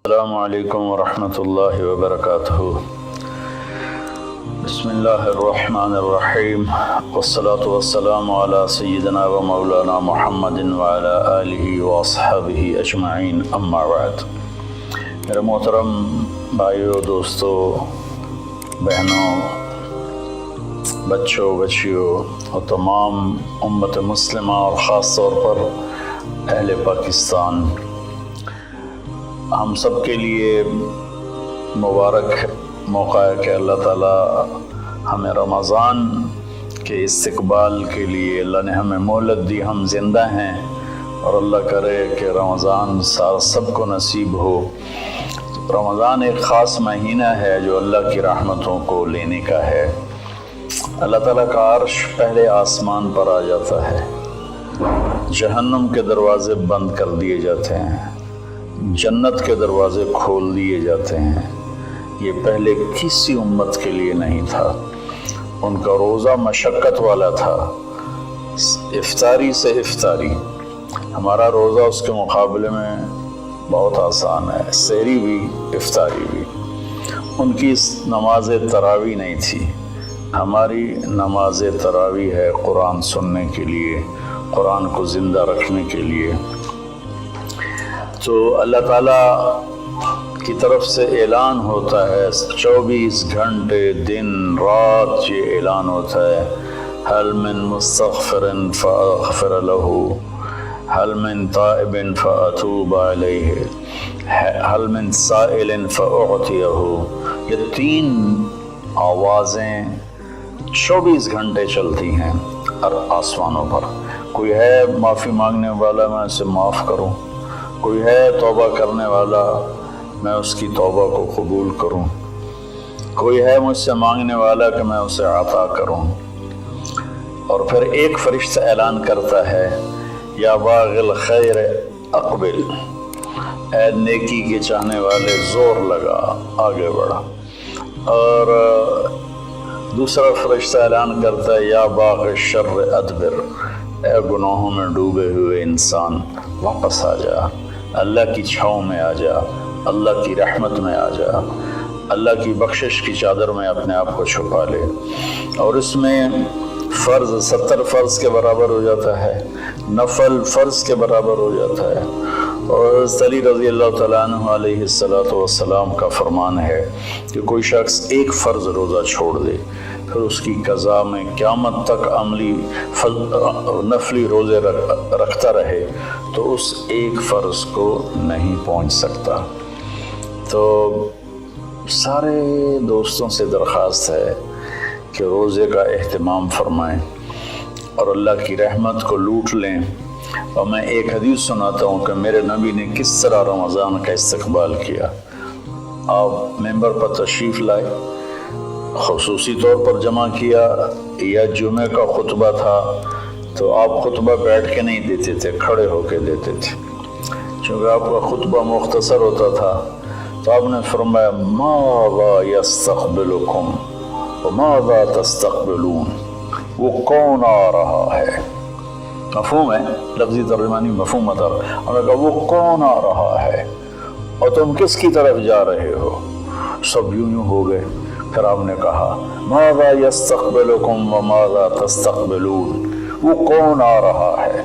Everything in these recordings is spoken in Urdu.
السلام علیکم ورحمۃ اللہ وبرکاتہ۔ بسم اللہ الرحمن الرحیم، والصلاة والسلام علی سیدنا و مولانا محمد وعلی آلہ واصحابہ اجمعین، اما بعد۔ میرے محترم بھائیوں، دوستوں، بہنوں، بچوں، بچیوں اور تمام امت مسلمہ اور خاص طور پر اہل پاکستان، ہم سب کے لیے مبارک موقع ہے کہ اللہ تعالیٰ ہمیں رمضان کے استقبال کے لیے اللہ نے ہمیں مہلت دی، ہم زندہ ہیں، اور اللہ کرے کہ رمضان سب کو نصیب ہو۔ رمضان ایک خاص مہینہ ہے جو اللہ کی رحمتوں کو لینے کا ہے۔ اللہ تعالیٰ کا عرش پہلے آسمان پر آ جاتا ہے، جہنم کے دروازے بند کر دیے جاتے ہیں، جنت کے دروازے کھول دیے جاتے ہیں۔ یہ پہلے کسی امت کے لیے نہیں تھا۔ ان کا روزہ مشقت والا تھا، افطاری سے افطاری۔ ہمارا روزہ اس کے مقابلے میں بہت آسان ہے، سحری بھی افطاری بھی۔ ان کی نماز تراویح نہیں تھی، ہماری نماز تراویح ہے قرآن سننے کے لیے، قرآن کو زندہ رکھنے کے لیے۔ تو اللہ تعالیٰ کی طرف سے اعلان ہوتا ہے، 24 گھنٹے دن رات یہ اعلان ہوتا ہے، حل من مستغفر فاغفر له، حل من تائب فاتوب علیہ، حل من سائل فاعطیہ۔ یہ 3 آوازیں 24 گھنٹے چلتی ہیں آسمانوں پر۔ کوئی ہے معافی مانگنے والا، میں اسے معاف کروں، کوئی ہے توبہ کرنے والا، میں اس کی توبہ کو قبول کروں، کوئی ہے مجھ سے مانگنے والا کہ میں اسے عطا کروں۔ اور پھر ایک فرشتہ اعلان کرتا ہے، یا باغ الخیر اقبل، اے نیکی کے چاہنے والے زور لگا، آگے بڑھا۔ اور دوسرا فرشتہ اعلان کرتا ہے، یا باغ الشر ادبر، اے گناہوں میں ڈوبے ہوئے انسان واپس آ جا، اللہ کی چھاؤں میں آ جا، اللہ کی رحمت میں آ جا، اللہ کی بخشش کی چادر میں اپنے آپ کو چھپا لے۔ اور اس میں فرض 70 فرض کے برابر ہو جاتا ہے، نفل فرض کے برابر ہو جاتا ہے۔ اور علی رضی اللہ تعالیٰ عنہ علیہ السلام کا فرمان ہے کہ کوئی شخص ایک فرض روزہ چھوڑ دے، پھر اس کی قضا میں قیامت تک عملی نفلی روزے رکھتا رہے تو اس ایک فرض کو نہیں پہنچ سکتا۔ تو سارے دوستوں سے درخواست ہے کہ روزے کا اہتمام فرمائیں اور اللہ کی رحمت کو لوٹ لیں۔ اور میں ایک حدیث سناتا ہوں کہ میرے نبی نے کس طرح رمضان کا استقبال کیا۔ آپ ممبر پر تشریف لائے، خصوصی طور پر جمع کیا، یا جمعہ کا خطبہ تھا تو آپ خطبہ بیٹھ کے نہیں دیتے تھے، کھڑے ہو کے دیتے تھے، چونکہ آپ کا خطبہ مختصر ہوتا تھا۔ تو آپ نے فرمایا، ماذا یستقبلکم وماذا تستقبلون، وہ کون آ رہا ہے؟ مفہوم ہے، لفظی ترجمانی مفہوم مطلب۔ انہوں نے کہا وہ کون آ رہا ہے اور تم کس کی طرف جا رہے ہو؟ سب یوں ہو گئے۔ پھر آپ نے کہا، ماذا یستقبلکم وماذا تستقبلون، وہ کون آ رہا ہے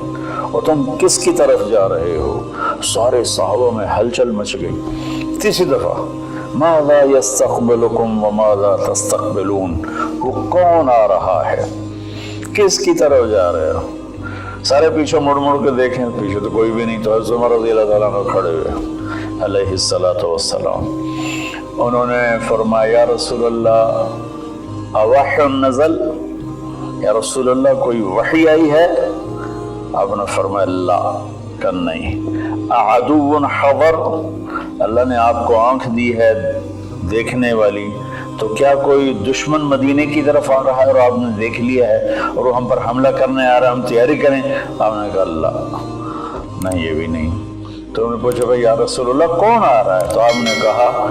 اور تم کس کی طرف جا رہے ہو؟ سارے صحابہ میں ہلچل مچ گئی۔ تیسری دفعہ، ماذا یستقبلکم وماذا تستقبلون، وہ کون آ رہا ہے، کس کی طرف جا رہے ہو؟ سارے پیچھے مڑ مڑ کے دیکھیں، پیچھے تو کوئی بھی نہیں، تو حضرت عمر رضی اللہ تعالیٰ عنہ کھڑے ہوئے علیہ السلام۔ انہوں نے فرمایا، یا رسول اللہ اوحی نزل، یا رسول اللہ کوئی وحی آئی ہے؟ آپ نے فرمایا، لا، کہ نہیں۔ اعدو حضر، اللہ نے آپ کو آنکھ دی ہے دیکھنے والی، تو کیا کوئی دشمن مدینے کی طرف آ رہا ہے اور آپ نے دیکھ لیا ہے اور وہ ہم پر حملہ کرنے آ رہا ہے، ہم تیاری کریں؟ آپ نے کہا، اللہ، نہیں، یہ بھی نہیں۔ تو انہوں نے پوچھا، بھائی یا رسول اللہ کون آ رہا ہے؟ تو آپ نے کہا،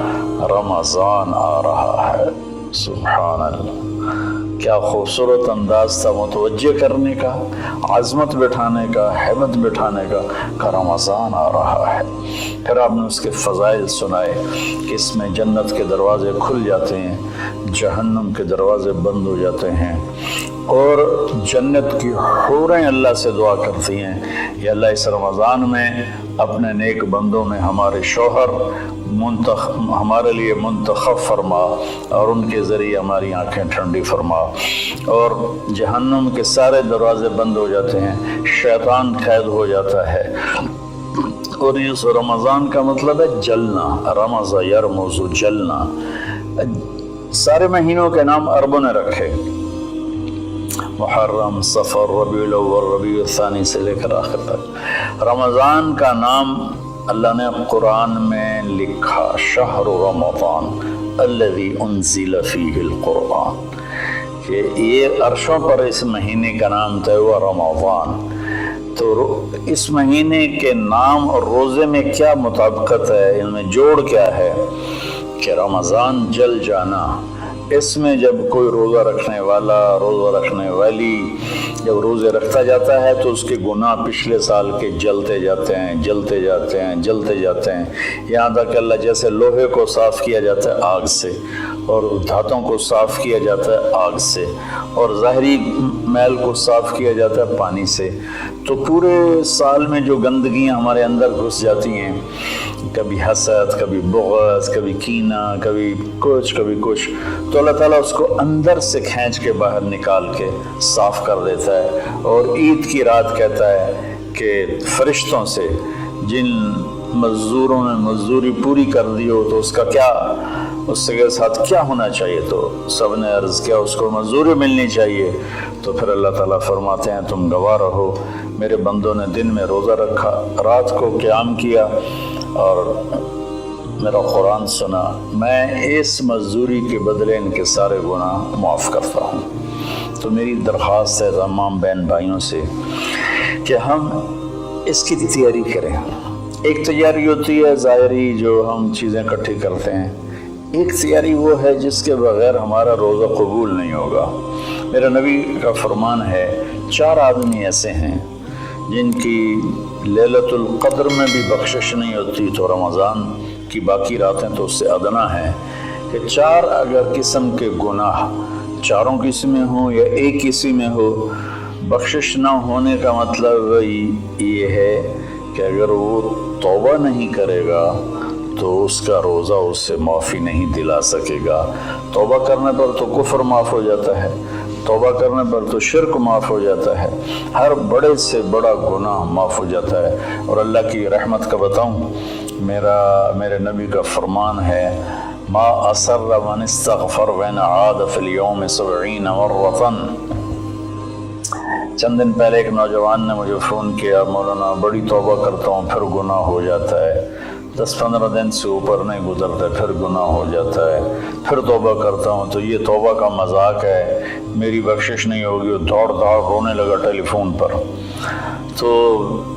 رمضان آ رہا ہے۔ سبحان اللہ، کیا خوبصورت انداز تھا متوجہ کرنے کا، عظمت بٹھانے کا، ہیبت بٹھانے کا رمضان آ رہا ہے۔ پھر آپ نے اس کے فضائل سنائے کہ اس میں جنت کے دروازے کھل جاتے ہیں، جہنم کے دروازے بند ہو جاتے ہیں، اور جنت کی حوریں اللہ سے دعا کرتی ہیں کہ اللہ اس رمضان میں اپنے نیک بندوں میں ہمارے شوہر ہمارے لیے منتخب فرما اور ان کے ذریعے ہماری آنکھیں ٹھنڈی فرما۔ اور جہنم کے سارے دروازے بند ہو جاتے ہیں، شیطان قید ہو جاتا ہے۔ اور اس رمضان کا مطلب ہے جلنا، رمض یرمز، جلنا۔ سارے مہینوں کے نام عربوں نے رکھے، محرم، صفر، ربیع الاول، ربیع الثانی سے لے کر آخر تک۔ رمضان کا نام اللہ نے قرآن میں لکھا، شہر رمضان الذی انزل فیہ القرآن، کہ یہ عرشوں پر اس مہینے کا نام طے ہوا رمضان۔ تو اس مہینے کے نام اور روزے میں کیا مطابقت ہے، ان میں جوڑ کیا ہے کہ رمضان جل جانا۔ اس میں جب کوئی روزہ رکھنے والا، روزہ رکھنے والی جب روزے رکھتا جاتا ہے تو اس کے گناہ پچھلے سال کے جلتے جاتے ہیں، جلتے جاتے ہیں، جلتے جاتے ہیں، یہاں تک کہ اللہ جیسے لوہے کو صاف کیا جاتا ہے آگ سے، اور دھاتوں کو صاف کیا جاتا ہے آگ سے، اور ظاہری میل کو صاف کیا جاتا ہے پانی سے، تو پورے سال میں جو گندگیاں ہمارے اندر گھس جاتی ہیں، کبھی حسد، کبھی بغض، کبھی کینہ، کبھی کچھ تو اللہ تعالیٰ اس کو اندر سے کھینچ کے باہر نکال کے صاف کر دیتا ہے۔ اور عید کی رات کہتا ہے کہ فرشتوں سے جن مزدوروں نے مزدوری پوری کر دی ہو تو اس کا کیا، اس کے ساتھ کیا ہونا چاہیے، تو سب نے عرض کیا اس کو مزدوری ملنی چاہیے۔ تو پھر اللہ تعالیٰ فرماتے ہیں تم گواہ رہو، میرے بندوں نے دن میں روزہ رکھا، رات کو قیام کیا اور میرا قرآن سنا، میں اس مزدوری کے بدلے ان کے سارے گناہ معاف کرتا ہوں۔ تو میری درخواست ہے تمام بہن بھائیوں سے کہ ہم اس کی تیاری کریں۔ ایک تیاری ہوتی ہے ظاہری جو ہم چیزیں اکٹھی کرتے ہیں، ایک تیاری وہ ہے جس کے بغیر ہمارا روزہ قبول نہیں ہوگا۔ میرے نبی کا فرمان ہے 4 آدمی ایسے ہیں جن کی لیلۃ القدر میں بھی بخشش نہیں ہوتی، تو رمضان کی باقی راتیں تو اس سے ادنا ہیں، کہ 4 اگر قسم کے گناہ، چاروں کسی میں ہوں یا ایک کسی میں ہو، بخشش نہ ہونے کا مطلب یہ ہے کہ اگر وہ توبہ نہیں کرے گا تو اس کا روزہ اس سے معافی نہیں دلا سکے گا۔ توبہ کرنے پر تو کفر معاف ہو جاتا ہے، توبہ کرنے پر تو شرک معاف ہو جاتا ہے، ہر بڑے سے بڑا گناہ معاف ہو جاتا ہے۔ اور اللہ کی رحمت کا بتاؤں، میرے نبی کا فرمان ہے ما اصر من استغفر وین عاد فی اليوم 70 مرۃ۔ چند دن پہلے ایک نوجوان نے مجھے فون کیا، مولانا بڑی توبہ کرتا ہوں پھر گناہ ہو جاتا ہے، 10-15 دن سے اوپر نہیں گزرتا پھر گناہ ہو جاتا ہے، پھر توبہ کرتا ہوں تو یہ توبہ کا مذاق ہے، میری بخشش نہیں ہوگی۔ وہ دوڑ رونے لگا ٹیلی فون پر۔ تو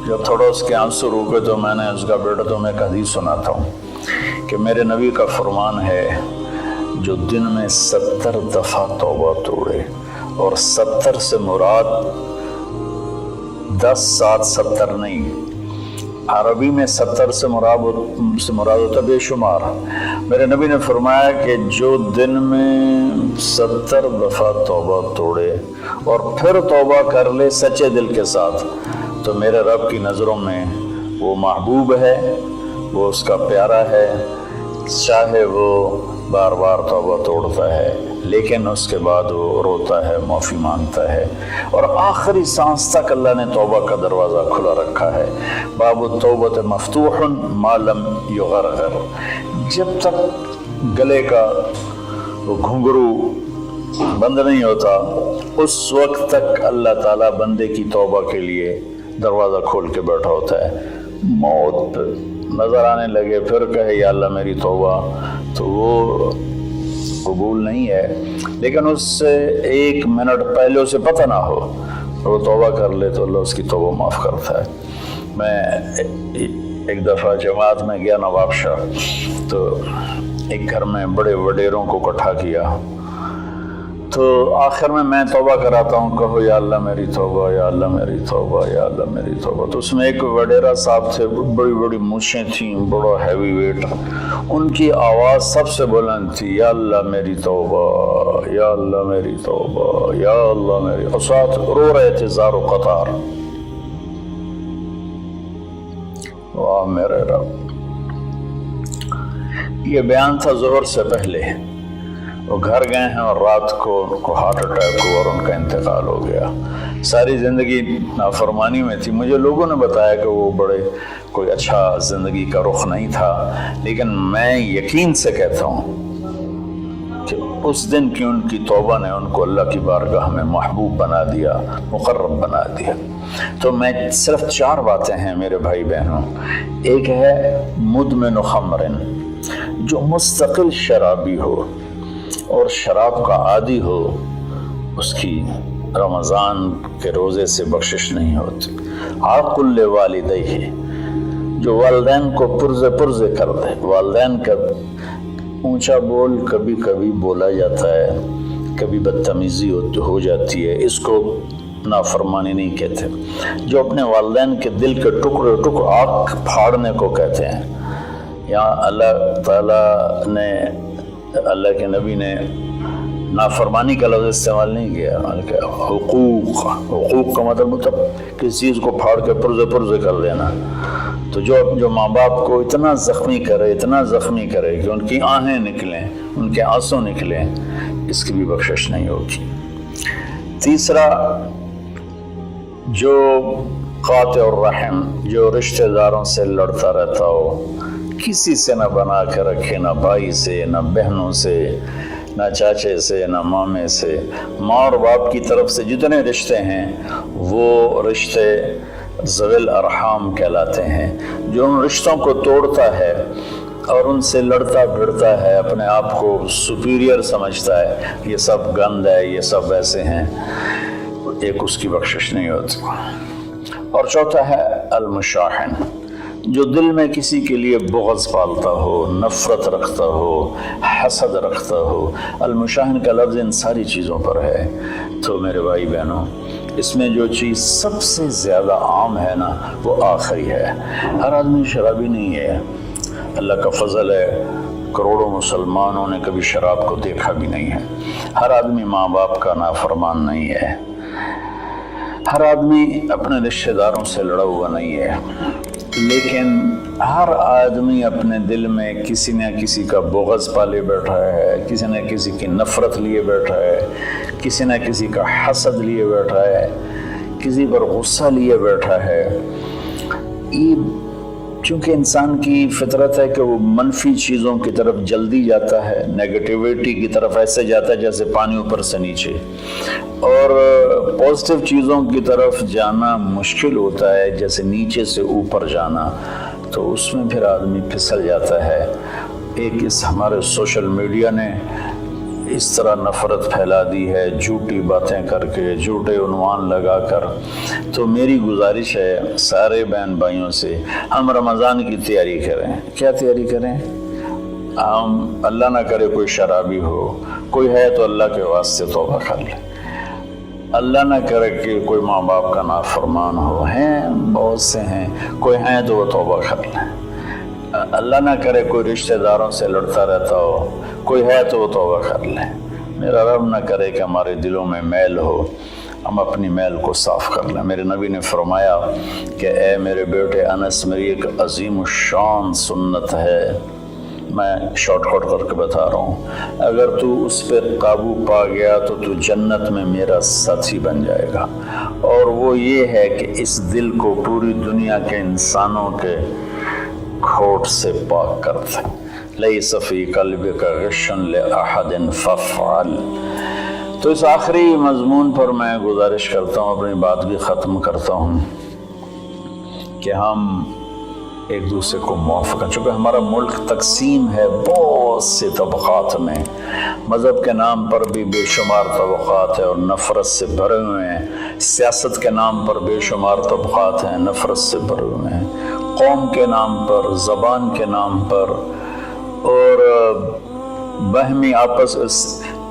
جب تھوڑا اس کے آنسو رکے تو میں نے اس کا بیٹا تو میں ایک حدیث سناتا ہوں کہ میرے نبی کا فرمان ہے جو دن میں 70 دفعہ توبہ توڑے، اور 70 سے مراد 10 7 70 نہیں، عربی میں 70 سے مراد ہوتا بے شمار۔ میرے نبی نے فرمایا کہ جو دن میں 70 دفعہ توبہ توڑے اور پھر توبہ کر لے سچے دل کے ساتھ، تو میرے رب کی نظروں میں وہ محبوب ہے، وہ اس کا پیارا ہے، چاہے وہ بار بار توبہ توڑتا ہے لیکن اس کے بعد وہ روتا ہے، معافی مانگتا ہے، اور آخری سانس تک اللہ نے توبہ کا دروازہ کھلا رکھا ہے۔ باب التوبۃ مفتوح ما لم یغرغر، جب تک گلے کا وہ گھنگرو بند نہیں ہوتا اس وقت تک اللہ تعالیٰ بندے کی توبہ کے لیے دروازہ کھول کے بیٹھا ہوتا ہے۔ موت نظر آنے لگے پھر کہے یا اللہ میری توبہ، تو وہ قبول نہیں ہے، لیکن اس سے 1 منٹ پہلے اسے پتہ نہ ہو وہ توبہ کر لے تو اللہ اس کی توبہ معاف کرتا ہے۔ میں ایک دفعہ جماعت میں گیا نواب شاہ، تو ایک گھر میں بڑے وڈیروں کو اکٹھا کیا، تو آخر میں توبہ کراتا ہوں، کہو یا اللہ میری توبہ، یا اللہ میری توبہ، یا اللہ میری توبہ۔ تو اس میں ایک وڈیرا صاحب تھے، بڑی بڑی مونچھیں تھیں، بڑا ہیوی ویٹ، ان کی آواز سب سے بلند تھی، یا اللہ میری توبہ، یا اللہ میری توبہ، یا اللہ میری، اور ساتھ رو رہے تھے زار و قطار۔ واہ میرے رب! یہ بیان تھا ظہر سے پہلے۔ وہ گھر گئے ہیں اور رات کو ان کو ہارٹ اٹیک ہوا اور ان کا انتقال ہو گیا۔ ساری زندگی نافرمانی میں تھی۔ مجھے لوگوں نے بتایا کہ وہ بڑے کوئی اچھا زندگی کا رخ نہیں تھا، لیکن میں یقین سے کہتا ہوں کہ اس دن کی ان کی توبہ نے ان کو اللہ کی بارگاہ میں محبوب بنا دیا، مقرب بنا دیا۔ تو میں صرف 4 باتیں ہیں میرے بھائی بہنوں۔ ایک ہے مدمن خمر، جو مستقل شرابی ہو اور شراب کا عادی ہو، اس کی رمضان کے روزے سے بخشش نہیں ہوتی۔ عاق لوالدیہ، جو والدین کو پرزے کر دے۔ والدین کا اونچا بول کبھی کبھی بولا جاتا ہے، کبھی بدتمیزی ہو جاتی ہے، اس کو نافرمانی نہیں کہتے۔ جو اپنے والدین کے دل کے ٹکڑے آنکھ پھاڑنے کو کہتے ہیں، یہاں اللہ تعالیٰ نے، اللہ کے نبی نے نافرمانی کا لفظ استعمال نہیں کیا، بلکہ حقوق کا مطلب کسی چیز کو پھاڑ کے پرزے کر دینا۔ تو جو ماں باپ کو اتنا زخمی کرے کہ ان کی آہیں نکلیں، ان کے آنسو نکلیں، اس کی بھی بخشش نہیں ہوگی۔ تیسرا، جو قاطع الرحم، جو رشتہ داروں سے لڑتا رہتا ہو، کسی سے نہ بنا کے رکھے، نہ بھائی سے، نہ بہنوں سے، نہ چاچے سے، نہ مامے سے۔ ماں اور باپ کی طرف سے جتنے رشتے ہیں وہ رشتے ذوی الارحام کہلاتے ہیں۔ جو ان رشتوں کو توڑتا ہے اور ان سے لڑتا بھڑتا ہے، اپنے آپ کو سپیریئر سمجھتا ہے، یہ سب گند ہے، یہ سب ایسے ہیں، ایک اس کی بخشش نہیں ہوتی۔ اور چوتھا ہے المشاحن، جو دل میں کسی کے لیے بغض پالتا ہو، نفرت رکھتا ہو، حسد رکھتا ہو۔ المشاحن کا لفظ ان ساری چیزوں پر ہے۔ تو میرے بھائی بہنوں، اس میں جو چیز سب سے زیادہ عام ہے نا، وہ آخری ہے۔ ہر آدمی شرابی نہیں ہے، اللہ کا فضل ہے، کروڑوں مسلمانوں نے کبھی شراب کو دیکھا بھی نہیں ہے۔ ہر آدمی ماں باپ کا نافرمان نہیں ہے، ہر آدمی اپنے رشتہ داروں سے لڑا ہوا نہیں ہے، لیکن ہر آدمی اپنے دل میں کسی نہ کسی کا بغض پالے بیٹھا ہے، کسی نہ کسی کی نفرت لیے بیٹھا ہے، کسی نہ کسی کا حسد لیے بیٹھا ہے، کسی پر غصہ لیے بیٹھا ہے۔ یہ چونکہ انسان کی فطرت ہے کہ وہ منفی چیزوں کی طرف جلدی جاتا ہے، نیگیٹیویٹی کی طرف ایسے جاتا ہے جیسے پانی اوپر سے نیچے، اور پازیٹیو چیزوں کی طرف جانا مشکل ہوتا ہے جیسے نیچے سے اوپر جانا۔ تو اس میں پھر آدمی پھسل جاتا ہے۔ ایک ہمارے سوشل میڈیا نے اس طرح نفرت پھیلا دی ہے، جھوٹی باتیں کر کے، جھوٹے عنوان لگا کر۔ تو میری گزارش ہے سارے بہن بھائیوں سے، ہم رمضان کی تیاری کریں۔ کیا تیاری کریں؟ ہم اللہ نہ کرے کوئی شرابی ہو، کوئی ہے تو اللہ کے واسطے توبہ کر لے۔ اللہ نہ کرے کہ کوئی ماں باپ کا نافرمان ہو، ہیں بہت سے ہیں، کوئی ہیں تو وہ توبہ کر لیں۔ اللہ نہ کرے کوئی رشتہ داروں سے لڑتا رہتا ہو، کوئی ہے تو وہ توبہ کر لیں۔ میرا رب نہ کرے کہ ہمارے دلوں میں میل ہو، ہم اپنی میل کو صاف کر لیں۔ میرے نبی نے فرمایا کہ اے میرے بیٹے انس، میری ایک عظیم الشان سنت ہے، میں شارٹ کٹ کر کے بتا رہا ہوں، اگر تو اس پہ قابو پا گیا تو جنت میں میرا ساتھی بن جائے گا۔ اور وہ یہ ہے کہ اس دل کو پوری دنیا کے انسانوں کے کھوٹ سے پاک کر دے۔ لیس فی قلبک غش لأحد فافعل۔ تو اس آخری مضمون پر میں گزارش کرتا ہوں، اپنی بات بھی ختم کرتا ہوں، کہ ہم ایک دوسرے کو معاف کریں۔ چونکہ ہمارا ملک تقسیم ہے بہت سے طبقات میں، مذہب کے نام پر بھی بے شمار طبقات ہیں اور نفرت سے بھرے ہوئے ہیں، سیاست کے نام پر بے شمار طبقات ہیں، نفرت سے بھرے ہوئے ہیں، قوم کے نام پر، زبان کے نام پر، اور باہمی آپس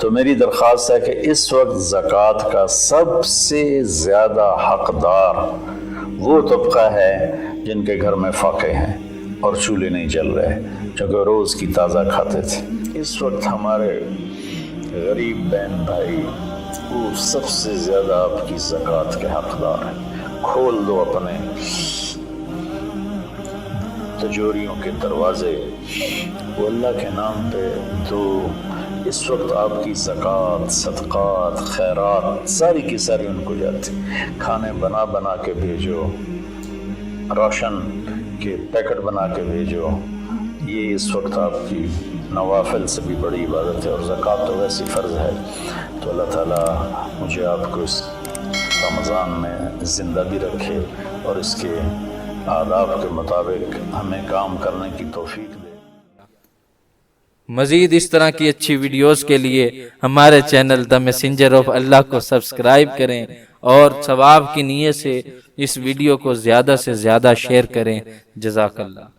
تو میری درخواست ہے کہ اس وقت زکوٰۃ کا سب سے زیادہ حقدار وہ طبقہ ہے جن کے گھر میں فاقے ہیں اور چولہے نہیں جل رہے، چونکہ روز کی تازہ کھاتے تھے۔ اس وقت ہمارے غریب بہن بھائی وہ سب سے زیادہ آپ کی زکوٰۃ کے حقدار ہیں۔ کھول دو اپنے تجوریوں کے دروازے، وہ اللہ کے نام پہ دو۔ اس وقت آپ کی زکوٰۃ، صدقات، خیرات ساری کی ساری ان کو جاتی۔ کھانے بنا بنا کے بھیجو، روشن کے پیکٹ بنا کے بھیجو، یہ اس وقت آپ کی نوافل سے بھی بڑی عبادت ہے، اور زکوٰۃ تو ویسی فرض ہے۔ تو اللہ تعالیٰ مجھے آپ کو اس رمضان میں زندہ بھی رکھے اور اس کے آداب کے مطابق ہمیں کام کرنے کی توفیق دے۔ مزید اس طرح کی اچھی ویڈیوز کے لیے ہمارے چینل دا میسنجر آف اللہ کو سبسکرائب کریں اور ثواب کی نیت سے اس ویڈیو کو زیادہ سے زیادہ شیئر کریں۔ جزاک اللہ۔